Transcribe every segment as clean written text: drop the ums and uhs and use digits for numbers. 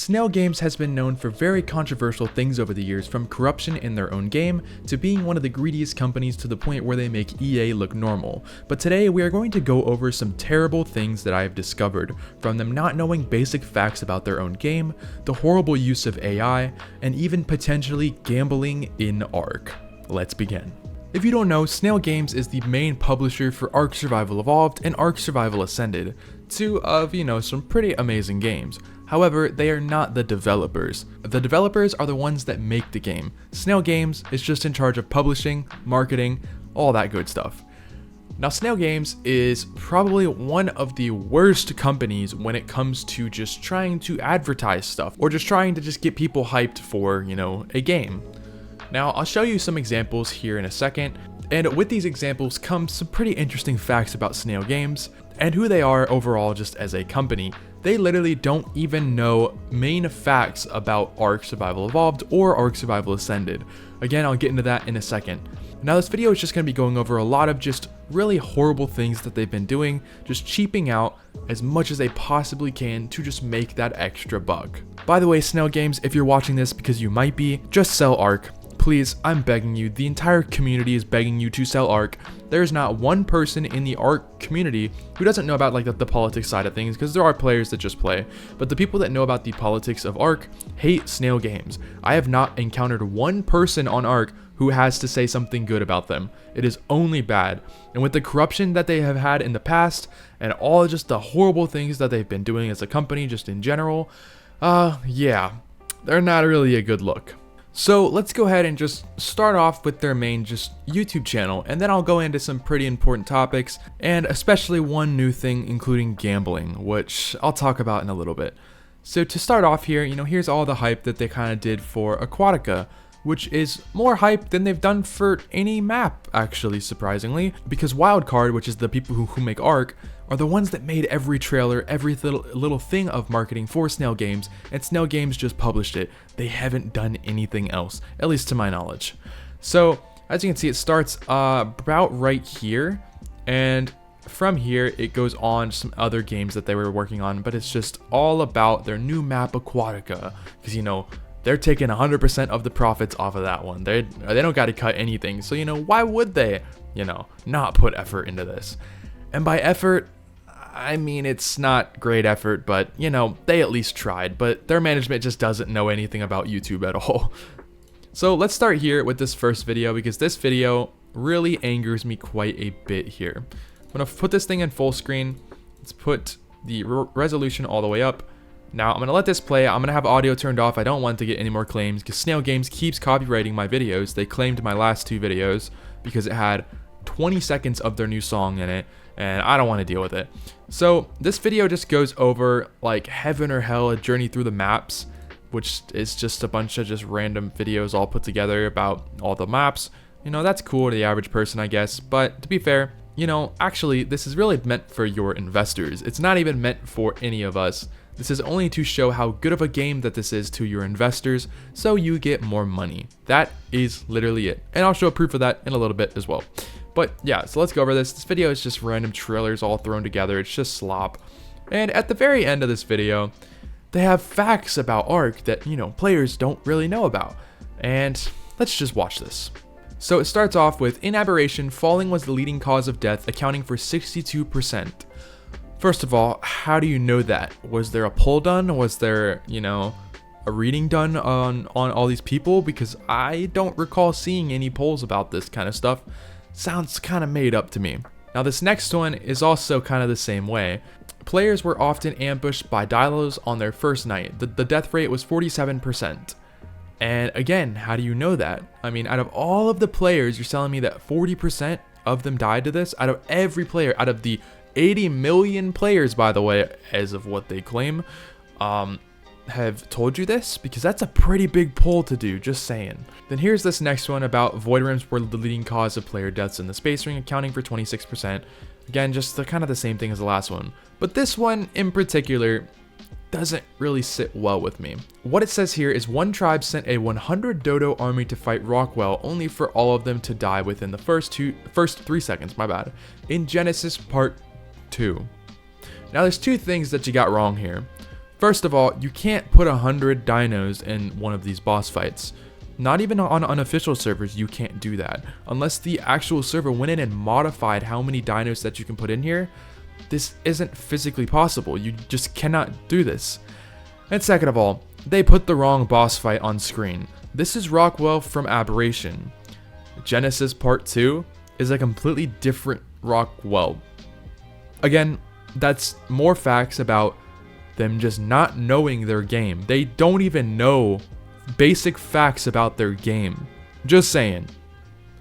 Snail Games has been known for very controversial things over the years, from corruption in their own game to being one of the greediest companies to the point where they make EA look normal. But today we are going to go over some terrible things that I have discovered, from them not knowing basic facts about their own game, the horrible use of AI, and even potentially gambling in ARK. Let's begin. If you don't know, Snail Games is the main publisher for ARK Survival Evolved and ARK Survival Ascended, two of, some pretty amazing games. However, they are not the developers. The developers are the ones that make the game. Snail Games is just in charge of publishing, marketing, all that good stuff. Now, Snail Games is probably one of the worst companies when it comes to just trying to advertise stuff, or just trying to just get people hyped for, a game. Now, I'll show you some examples here in a second, and with these examples come some pretty interesting facts about Snail Games, and who they are overall just as a company. They literally don't even know main facts about ARK Survival Evolved or ARK Survival Ascended. Again, I'll get into that in a second. Now, this video is just going to be going over a lot of just really horrible things that they've been doing, just cheaping out as much as they possibly can to just make that extra buck. By the way, Snail Games, if you're watching this, because you might be, just sell ARK. Please, I'm begging you. The entire community is begging you to sell ARK. There's not one person in the ARK community who doesn't know about the politics side of things, because there are players that just play. But the people that know about the politics of ARK hate Snail Games. I have not encountered one person on ARK who has to say something good about them. It is only bad. And with the corruption that they have had in the past, and all just the horrible things that they've been doing as a company just in general, yeah, they're not really a good look. So let's go ahead and just start off with their main YouTube channel, and then I'll go into some pretty important topics, and especially one new thing, including gambling, which I'll talk about in a little bit. So to start off here, here's all the hype that they kind of did for Aquatica, which is more hype than they've done for any map, actually, surprisingly, because Wildcard, which is the people who make ARK, are the ones that made every trailer, every little thing of marketing for Snail Games, and Snail Games just published it. They haven't done anything else, at least to my knowledge. So, as you can see, it starts about right here, and from here, it goes on to some other games that they were working on, but it's just all about their new map, Aquatica, because, they're taking 100% of the profits off of that one. They don't got to cut anything, so, why would they, not put effort into this? And by effort, I mean, it's not great effort, but, they at least tried, but their management just doesn't know anything about YouTube at all. So let's start here with this first video, because this video really angers me quite a bit here. I'm going to put this thing in full screen. Let's put the resolution all the way up. Now, I'm going to let this play. I'm going to have audio turned off. I don't want to get any more claims, because Snail Games keeps copyrighting my videos. They claimed my last two videos because it had 20 seconds of their new song in it, and I don't want to deal with it. So this video just goes over like heaven or hell, a journey through the maps, which is just a bunch of just random videos all put together about all the maps. That's cool to the average person, I guess, but to be fair, actually this is really meant for your investors. It's not even meant for any of us. This is only to show how good of a game that this is to your investors, so you get more money. That is literally it, and I'll show proof of that in a little bit as well. But yeah, so let's go over this. This video is just random trailers all thrown together. It's just slop. And at the very end of this video, they have facts about ARK that, players don't really know about. And let's just watch this. So it starts off with, in Aberration, falling was the leading cause of death, accounting for 62%. First of all, how do you know that? Was there a poll done? Was there, a reading done on all these people? Because I don't recall seeing any polls about this kind of stuff. Sounds kind of made up to me. Now, this next one is also kind of the same way. Players were often ambushed by dilos on their first night. The death rate was 47%. And again, how do you know that? I mean, out of all of the players, you're telling me that 40% of them died to this? Out of every player, out of the 80 million players, by the way, as of what they claim, have told you this? Because that's a pretty big poll to do, just saying. Then here's this next one about void rims were the leading cause of player deaths in the space ring, accounting for 26%. Again, just kind of the same thing as the last one. But this one in particular doesn't really sit well with me. What it says here is one tribe sent a 100 dodo army to fight Rockwell, only for all of them to die within the first 3 seconds, in Genesis Part 2. Now there's two things that you got wrong here. First of all, you can't put 100 dinos in one of these boss fights. Not even on unofficial servers, you can't do that. Unless the actual server went in and modified how many dinos that you can put in here, this isn't physically possible. You just cannot do this. And second of all, they put the wrong boss fight on screen. This is Rockwell from Aberration. Genesis Part 2 is a completely different Rockwell. Again, that's more facts about them just not knowing their game. They don't even know basic facts about their game. Just saying.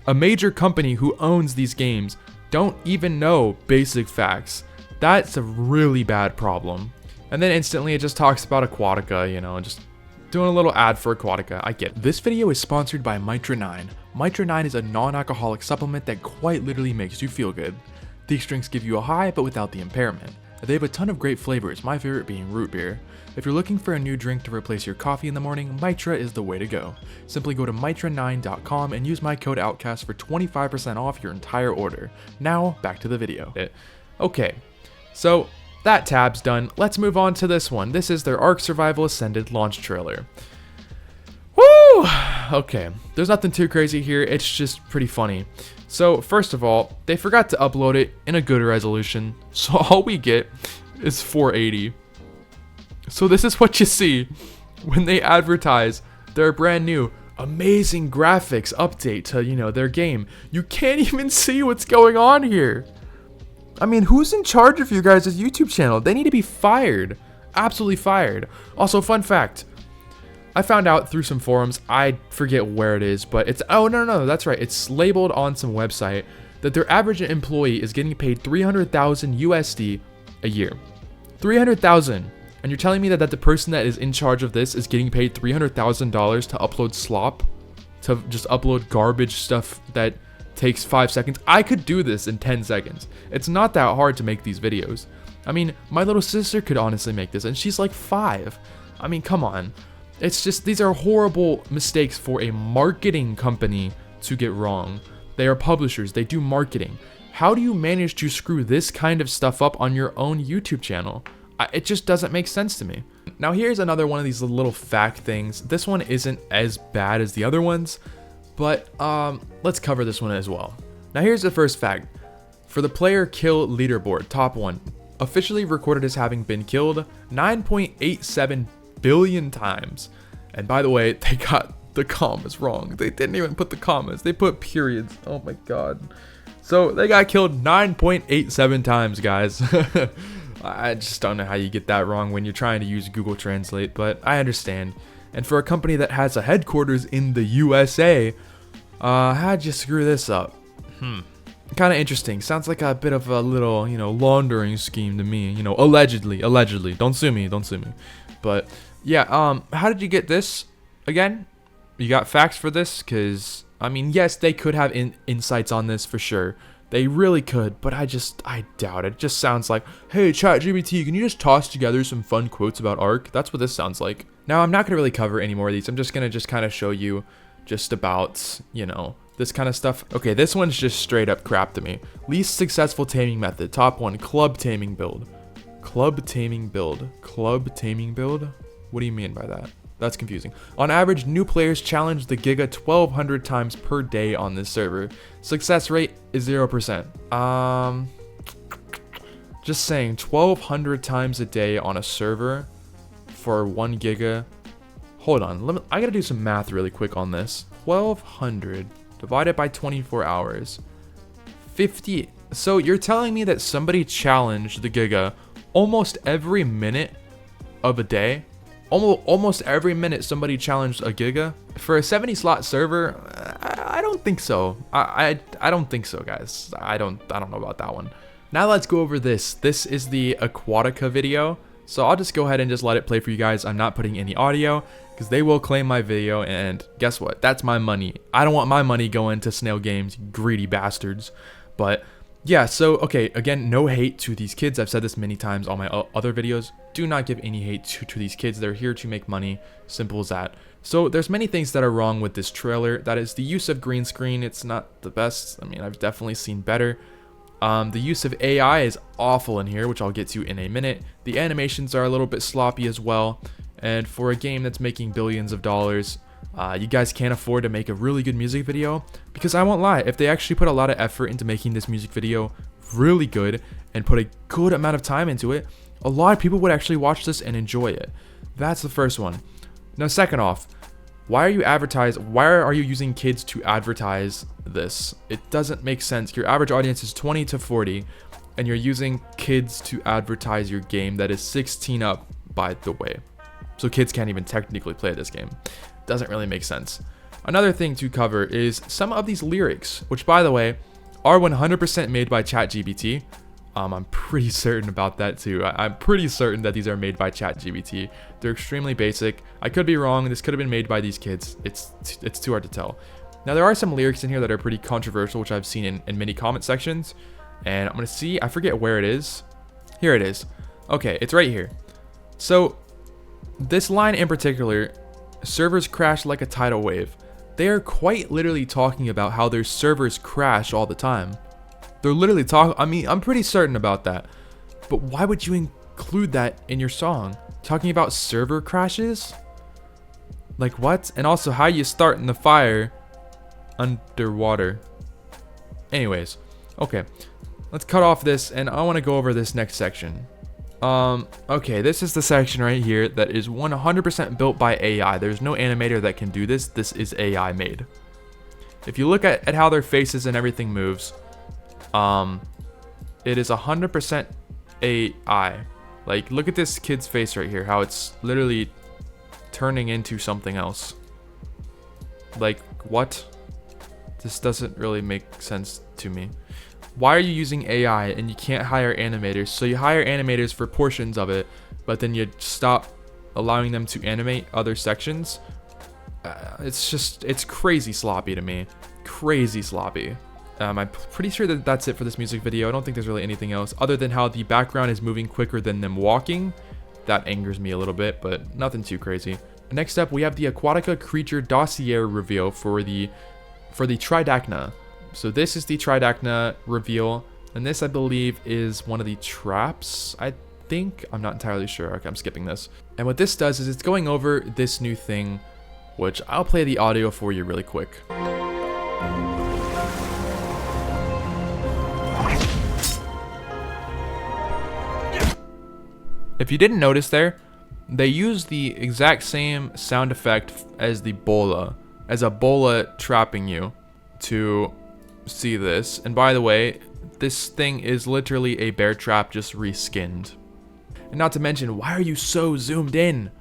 A major company who owns these games don't even know basic facts. That's a really bad problem. And then instantly it just talks about Aquatica, you know, just doing a little ad for Aquatica. I get it. This video is sponsored by Mitra 9. Mitra 9 is a non-alcoholic supplement that quite literally makes you feel good. These drinks give you a high but without the impairment. They have a ton of great flavors, my favorite being root beer. If you're looking for a new drink to replace your coffee in the morning, Mitra is the way to go. Simply go to mitra9.com and use my code OUTCAST for 25% off your entire order. Now, back to the video. Okay, so that tab's done. Let's move on to this one. This is their ARK Survival Ascended launch trailer. Woo! Okay, there's nothing too crazy here, it's just pretty funny. So, first of all, they forgot to upload it in a good resolution, so all we get is 480. So this is what you see when they advertise their brand new amazing graphics update to, you know, their game. You can't even see what's going on here. I mean, who's in charge of you guys' YouTube channel? They need to be fired. Absolutely fired. Also, fun fact. I found out through some forums, I forget where it is, but it's, oh no, that's right. It's labeled on some website that their average employee is getting paid 300,000 USD a year. 300,000. And you're telling me that the person that is in charge of this is getting paid $300,000 to upload slop? To just upload garbage stuff that takes 5 seconds? I could do this in 10 seconds. It's not that hard to make these videos. I mean, my little sister could honestly make this, and she's like 5. I mean, come on. It's just, these are horrible mistakes for a marketing company to get wrong. They are publishers, they do marketing. How do you manage to screw this kind of stuff up on your own YouTube channel? It just doesn't make sense to me. Now here's another one of these little fact things. This one isn't as bad as the other ones, but let's cover this one as well. Now here's the first fact. For the player kill leaderboard, top 1, officially recorded as having been killed 9.87 billion times. And by the way, they got the commas wrong. They didn't even put the commas, they put periods. Oh my god. So they got killed 9.87 times, guys. I just don't know how you get that wrong when you're trying to use Google Translate, but I understand. And for a company that has a headquarters in the USA, how'd you screw this up? Kind of interesting. Sounds like a bit of a little, you know, laundering scheme to me. You know, allegedly. Don't sue me. But yeah, how did you get this? Again, you got facts for this? Because, I mean, yes, they could have insights on this for sure. They really could, but I doubt it. It just sounds like, hey, ChatGPT, can you just toss together some fun quotes about ARK? That's what this sounds like. Now, I'm not going to really cover any more of these. I'm just going to kind of show you just about, you know, this kind of stuff. Okay, this one's just straight up crap to me. Least successful taming method. Top 1, club taming build. Club taming build? What do you mean by that? That's confusing. On average, new players challenge the Giga 1,200 times per day on this server. Success rate is 0%. Just saying, 1,200 times a day on a server for 1 Giga. Hold on, I gotta do some math really quick on this. 1,200 divided by 24 hours. 50. So you're telling me that somebody challenged the Giga almost every minute of a day? Almost every minute somebody challenged a Giga? For a 70 slot server, I don't think so. I don't think so, guys. I don't know about that one. Now let's go over this. This is the Aquatica video. So I'll just go ahead and just let it play for you guys. I'm not putting any audio because they will claim my video, and guess what? That's my money. I don't want my money going to Snail Games, you greedy bastards. But yeah, so okay, again, no hate to these kids. I've said this many times on my other videos. Do not give any hate to these kids. They're here to make money. Simple as that. So there's many things that are wrong with this trailer. That is the use of green screen. It's not the best. I mean, I've definitely seen better. The use of AI is awful in here, which I'll get to in a minute. The animations are a little bit sloppy as well. And for a game that's making billions of dollars, you guys can't afford to make a really good music video. Because I won't lie, if they actually put a lot of effort into making this music video really good and put a good amount of time into it, a lot of people would actually watch this and enjoy it. That's the first one. Now, second off, why are you using kids to advertise this? It doesn't make sense. Your average audience is 20 to 40, and you're using kids to advertise your game that is 16 up, by the way. So kids can't even technically play this game. Doesn't really make sense. Another thing to cover is some of these lyrics, which, by the way, are 100% made by ChatGPT. I'm pretty certain about that too. I'm pretty certain that these are made by ChatGPT. They're extremely basic. I could be wrong. This could have been made by these kids. It's too hard to tell. Now, there are some lyrics in here that are pretty controversial, which I've seen in many comment sections. And I'm going to see, I forget where it is. Here it is. Okay, it's right here. So, this line in particular, servers crash like a tidal wave. They are quite literally talking about how their servers crash all the time. They're literally I'm pretty certain about that. But why would you include that in your song? Talking about server crashes? Like what? And also how you start in the fire underwater. Anyways, okay. Let's cut off this and I want to go over this next section. Okay, this is the section right here that is 100% built by AI. There's no animator that can do this. This is AI made. If you look at how their faces and everything moves, it is 100% AI. Like, look at this kid's face right here, how it's literally turning into something else. Like, what? This doesn't really make sense to me. Why are you using AI and you can't hire animators? So you hire animators for portions of it, but then you stop allowing them to animate other sections. It's crazy sloppy to me. Crazy sloppy. I'm pretty sure that that's it for this music video. I don't think there's really anything else other than how the background is moving quicker than them walking. That angers me a little bit, but nothing too crazy. Next up, we have the Aquatica creature dossier reveal for the Tridacna. So this is the Tridacna reveal, and this, I believe, is one of the traps, I think. I'm not entirely sure. Okay, I'm skipping this. And what this does is it's going over this new thing, which I'll play the audio for you really quick. If you didn't notice there, they use the exact same sound effect as the bola, as a bola trapping you to see this. And by the way, this thing is literally a bear trap just reskinned. And not to mention, why are you so zoomed in?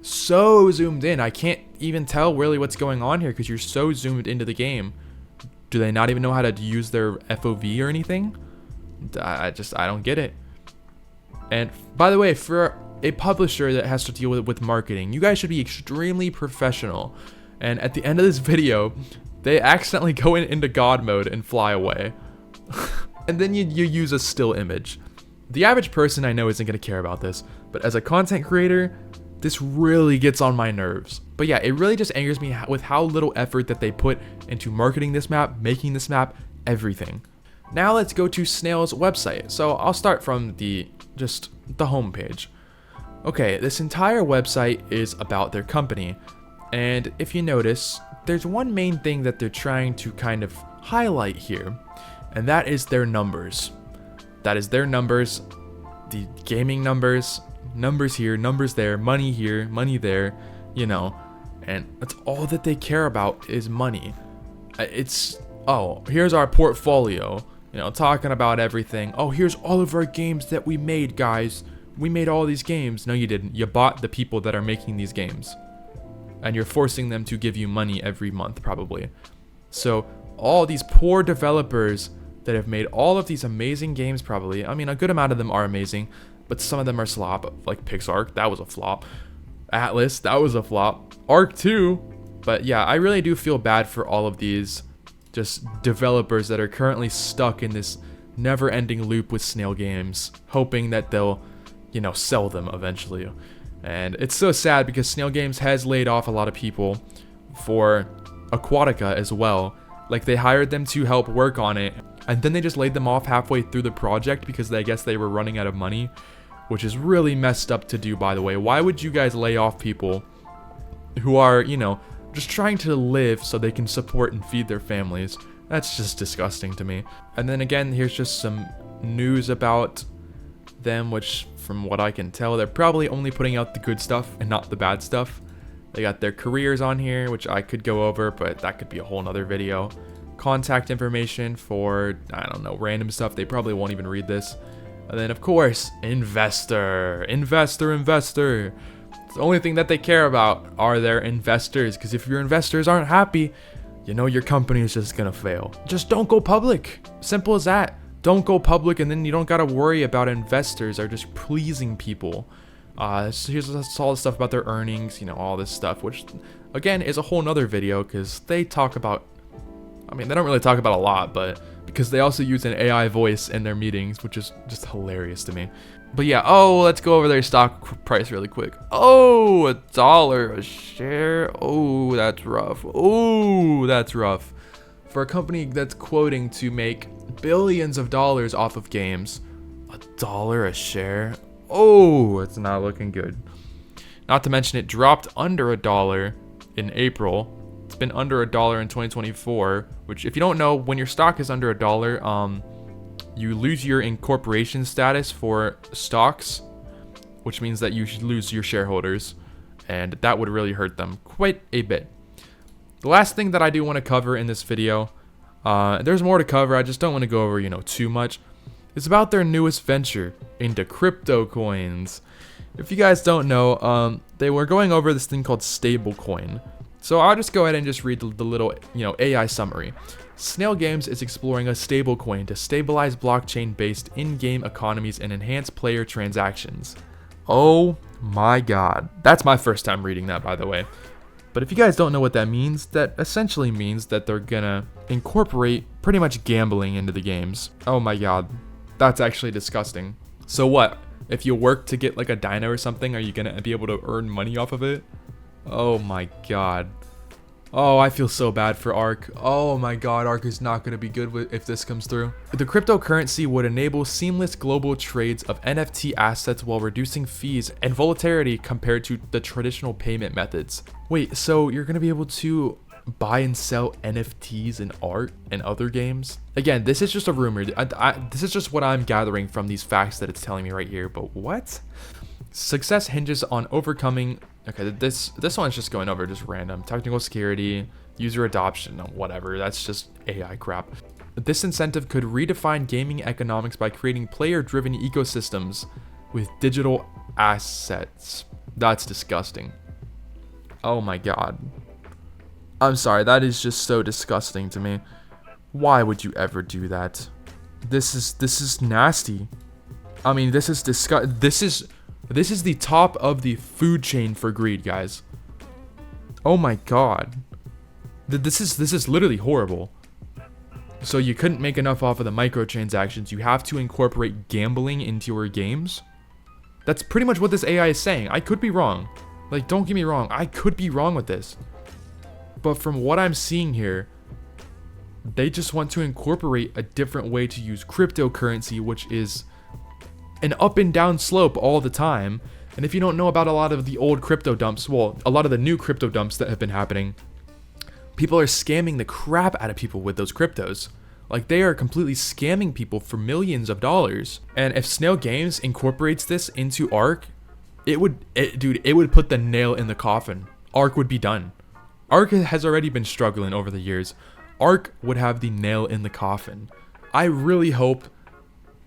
So zoomed in. I can't even tell really what's going on here because you're so zoomed into the game. Do they not even know how to use their FOV or anything? I don't get it. And by the way, for a publisher that has to deal with marketing, you guys should be extremely professional. And at the end of this video, they accidentally go into God mode and fly away. And then you use a still image. The average person I know isn't going to care about this, but as a content creator, this really gets on my nerves. But yeah, it really just angers me with how little effort that they put into marketing this map, making this map, everything. Now let's go to Snail's website. So I'll start from just the home page. Okay, this entire website is about their company. And if you notice, there's one main thing that they're trying to kind of highlight here, and that is their numbers. That is their numbers, the gaming numbers, numbers here, numbers there, money here, money there, you know, and that's all that they care about is money. It's, oh, here's our portfolio, you know, talking about everything. Oh, here's all of our games that we made, guys. We made all these games. No, you didn't. You bought the people that are making these games. And you're forcing them to give you money every month, probably. So, all these poor developers that have made all of these amazing games, probably. I mean, a good amount of them are amazing, but some of them are slop. Like PixARK, that was a flop. Atlas, that was a flop. ARK 2. But yeah, I really do feel bad for all of these just developers that are currently stuck in this never-ending loop with Snail Games, hoping that they'll, you know, sell them eventually. And it's so sad because Snail Games has laid off a lot of people for Aquatica as well. Like, they hired them to help work on it, and then they just laid them off halfway through the project because I guess they were running out of money, which is really messed up to do, by the way. Why would you guys lay off people who are, you know, just trying to live so they can support and feed their families? That's just disgusting to me. And then again, here's just some news about them, which from what I can tell, they're probably only putting out the good stuff and not the bad stuff. They got their careers on here, which I could go over, but that could be a whole nother video. Contact information for, I don't know, random stuff. They probably won't even read this. And then of course, investor. It's the only thing that they care about are their investors, because if your investors aren't happy, you know your company is just gonna fail. Just don't go public. Simple as that. Don't go public, and then you don't gotta worry about investors are just pleasing people. So here's all the stuff about their earnings, you know, all this stuff, which again is a whole nother video because they talk about, I mean, they don't really talk about a lot, but because they also use an AI voice in their meetings, which is just hilarious to me. But yeah, oh, let's go over their stock price really quick. Oh, $1 a share. Oh, that's rough. Oh, that's rough. For a company that's quoting to make billions of dollars off of games, $1 a share. Oh, it's not looking good. Not to mention it dropped under $1 in April. It's been under $1 in 2024, which if you don't know, when your stock is under $1, you lose your incorporation status for stocks, which means that you should lose your shareholders, and that would really hurt them quite a bit. The last thing that I do want to cover in this video, there's more to cover, I just don't want to go over, you know, too much. It's about their newest venture into crypto coins. If you guys don't know, they were going over this thing called stablecoin. So I'll just go ahead and just read the little, you know, AI summary. Snail Games is exploring a stablecoin to stabilize blockchain-based in-game economies and enhance player transactions. Oh my god. That's my first time reading that, by the way. But if you guys don't know what that means, that essentially means that they're gonna incorporate pretty much gambling into the games. Oh my god. That's actually disgusting. So what? If you work to get like a dino or something, are you gonna be able to earn money off of it? Oh my god. Oh, I feel so bad for ARK. Oh my god, ARK is not going to be good if this comes through. The cryptocurrency would enable seamless global trades of NFT assets while reducing fees and volatility compared to the traditional payment methods. Wait, so you're going to be able to buy and sell NFTs in ARK and other games? Again, this is just a rumor. This is just what I'm gathering from these facts that it's telling me right here, but what? Success hinges on overcoming, okay, this one's just going over just random, technical security, user adoption, whatever, that's just AI crap. This incentive could redefine gaming economics by creating player-driven ecosystems with digital assets. That's disgusting. Oh my god. I'm sorry, that is just so disgusting to me. Why would you ever do that? This is nasty. I mean, this is This is the top of the food chain for greed, guys. Oh my god. This is literally horrible. So you couldn't make enough off of the microtransactions. You have to incorporate gambling into your games? That's pretty much what this AI is saying. I could be wrong. Like, don't get me wrong. I could be wrong with this. But from what I'm seeing here, they just want to incorporate a different way to use cryptocurrency, which is an up and down slope all the time. And if you don't know about a lot of the old crypto dumps, well, a lot of the new crypto dumps that have been happening, people are scamming the crap out of people with those cryptos. Like, they are completely scamming people for millions of dollars. And if Snail Games incorporates this into ARK, it would put the nail in the coffin. ARK would be done. ARK has already been struggling over the years. ARK would have the nail in the coffin. I really hope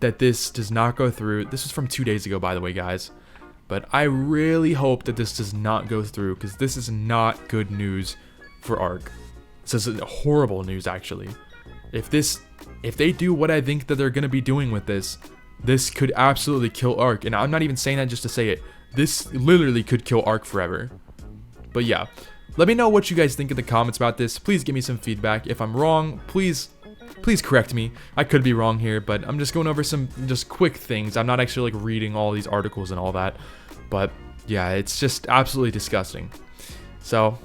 that this does not go through. This was from 2 days ago, by the way, guys. But I really hope that this does not go through, because this is not good news for ARK. This is horrible news, actually. If they do what I think that they're going to be doing with this could absolutely kill ARK. And I'm not even saying that just to say it. This literally could kill ARK forever. But yeah, let me know what you guys think in the comments about this. Please give me some feedback. If I'm wrong, please correct me. I could be wrong here, but I'm just going over some just quick things. I'm not actually like reading all these articles and all that. But yeah, it's just absolutely disgusting. So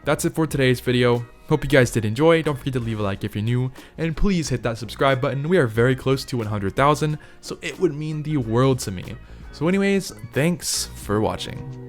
that's it for today's video. Hope you guys did enjoy. Don't forget to leave a like if you're new, and please hit that subscribe button. We are very close to 100,000, so it would mean the world to me. So anyways, thanks for watching.